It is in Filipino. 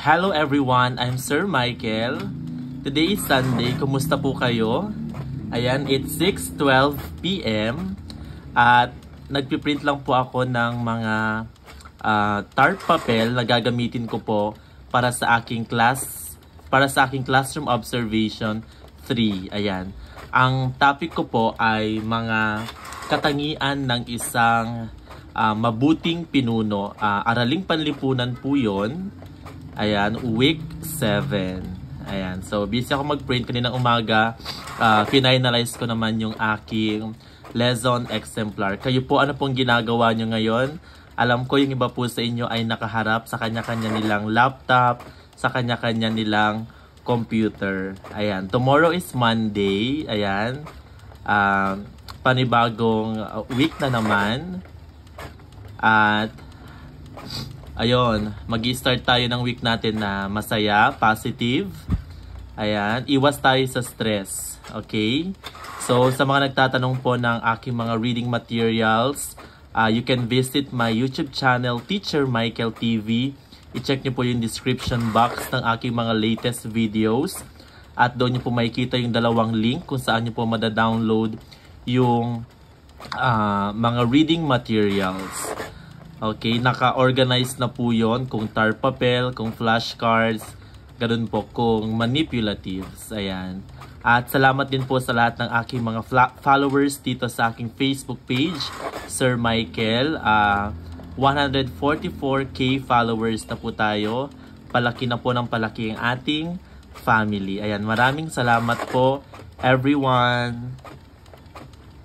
Hello everyone, I'm Sir Michael. Today is Sunday, kumusta po kayo? Ayan, it's 6:12 p.m. At nagpiprint lang po ako ng mga tart papel na gagamitin ko po para sa aking classroom observation 3. Ayan. Ang topic ko po ay mga katangian ng isang mabuting pinuno. Araling panlipunan po yun. Ayan, week 7. Ayan, so busy ako mag-print kaninang umaga. Finalize ko naman yung aking lesson exemplar. Kayo po, ano pong ginagawa nyo ngayon? Alam ko yung iba po sa inyo ay nakaharap sa kanya-kanya nilang laptop, sa kanya-kanya nilang computer. Ayan, tomorrow is Monday. Ayan, panibagong week na naman. At ayun, mag-i-start tayo ng week natin na masaya, positive. Ayan, iwas tayo sa stress. Okay? So, sa mga nagtatanong po ng aking mga reading materials, you can visit my YouTube channel, Teacher Michael TV. I-check nyo po yung description box ng aking mga latest videos. At doon nyo po makikita yung dalawang link kung saan nyo po madadownload yung mga reading materials. Okay, naka-organize na po yon kung tar papel, kung flashcards, ganoon po kung manipulatives. Ayan. At salamat din po sa lahat ng aking mga followers dito sa aking Facebook page, Sir Michael. 144k followers na po tayo. Palaki na po ng palaki ang ating family. Ayan, maraming salamat po everyone.